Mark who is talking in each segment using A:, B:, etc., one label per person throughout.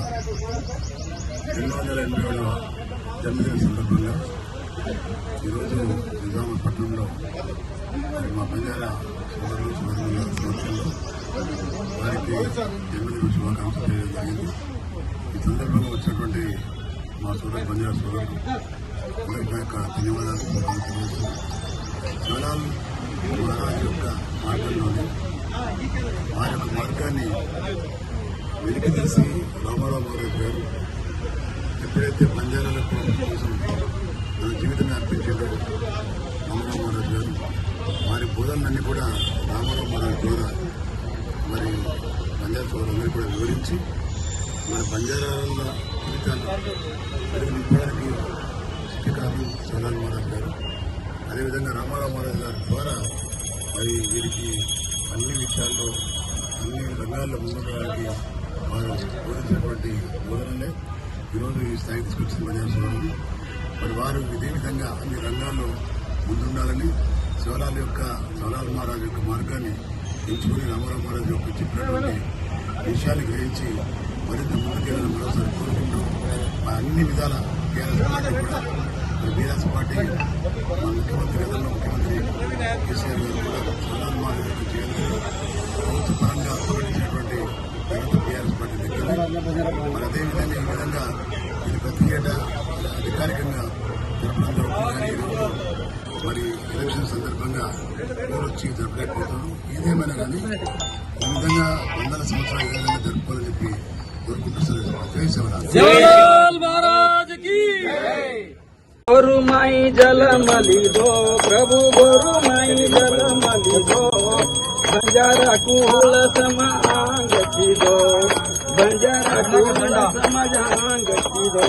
A: 287వ జన్మదిన సందర్భంగా ఈరోజు నిజామాబాద్ పట్టణంలో మా బంజారా సోదరులు సోదరుల సమక్షంలో వారికి జన్మదిన శుభాకాంక్షలు చేయడం జరిగింది. ఈ సందర్భంగా వచ్చినటువంటి మా సోదరు బంజారా సోదరులు అందరికీ యొక్క ధన్యవాదాలు తెలియజేస్తున్నాను. శివలాల్ మహారాజ్ యొక్క మార్గంలోని వారి యొక్క మార్గాన్ని వెలికి తీసి రామారావు మహారాజ్ గారు ఎప్పుడైతే బంజారాల కోసం తన జీవితాన్ని అర్పించాడో రామారావు మహారాజ్ గారు వారి బోధనలన్నీ కూడా రామారావు మహారాజ్ ద్వారా మరి బంజారా సోదరులందరూ కూడా వివరించి మరి బంజారాల జీవితాలు నింపడానికి శిక్షకారులు శివలాల్ మహారాజ్ గారు, అదేవిధంగా రామారావు మహారాజ్ గారి ద్వారా మరి వీరికి అన్ని విషయాల్లో అన్ని రంగాల్లో ముందుకోవడానికి వారు బోధించినటువంటి బోధనలే ఈరోజు ఈ స్థాయికి తీసుకొచ్చిన బంజారా సోదరులు. మరి వారు ఇదే విధంగా అన్ని రంగాల్లో ముందుండాలని శివలాల్ మహారాజ్ యొక్క మార్గాన్ని ఎంచుకుని రామారావు మహారాజ్ యొక్క చెప్పినటువంటి విషయాన్ని గ్రహించి మరింత ముందుకెళ్ళాలని మరోసారి కోరుకుంటూ అన్ని విధాల బీఆర్ఎస్ పార్టీ మా ముఖ్యమంత్రి గతంలో ముఖ్యమంత్రి కేసీఆర్ గారు కూడా శివలాల్ మహారాజ్ యొక్క చేయాలని ప్రభుత్వ పరంగా ప్రకటించినటువంటి బీఆర్ఎస్ పార్టీ దగ్గర మరి అదేవిధంగా ఈ విధంగా ఇది ప్రతి ఏటా అధికారికంగా జరపడం జరుగుతుంది. మరి ఎలక్షన్ సందర్భంగా వచ్చి జరపలేకపోతారు. ఏదేమైనా కానీ ఈ విధంగా 100 సంవత్సరాలు ఏ విధంగా జరుపుకోవాలని చెప్పి కోరుకుంటున్నారు.
B: गोरुमाई जल मली दो प्रभु गोरुमाई जल मली दो बंजारा कुल समांग की दो बंजारा कुल समांग की दो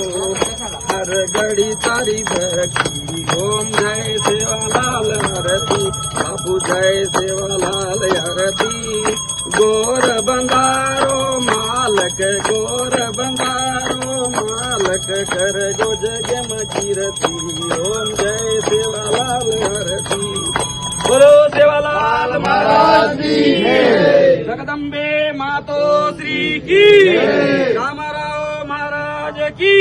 B: हर घड़ी तारी भक्ति ओम जय सेवालाल हरती बाबू जय सेवालाल हरती गोर बंदारो मालक गोर बंदारो मालक कर जो जग मचीरती ओम जय सेवालाल हरती बोलो सेवालाल महाराज की जगदम्बे मातो श्री की रामाराव महाराज की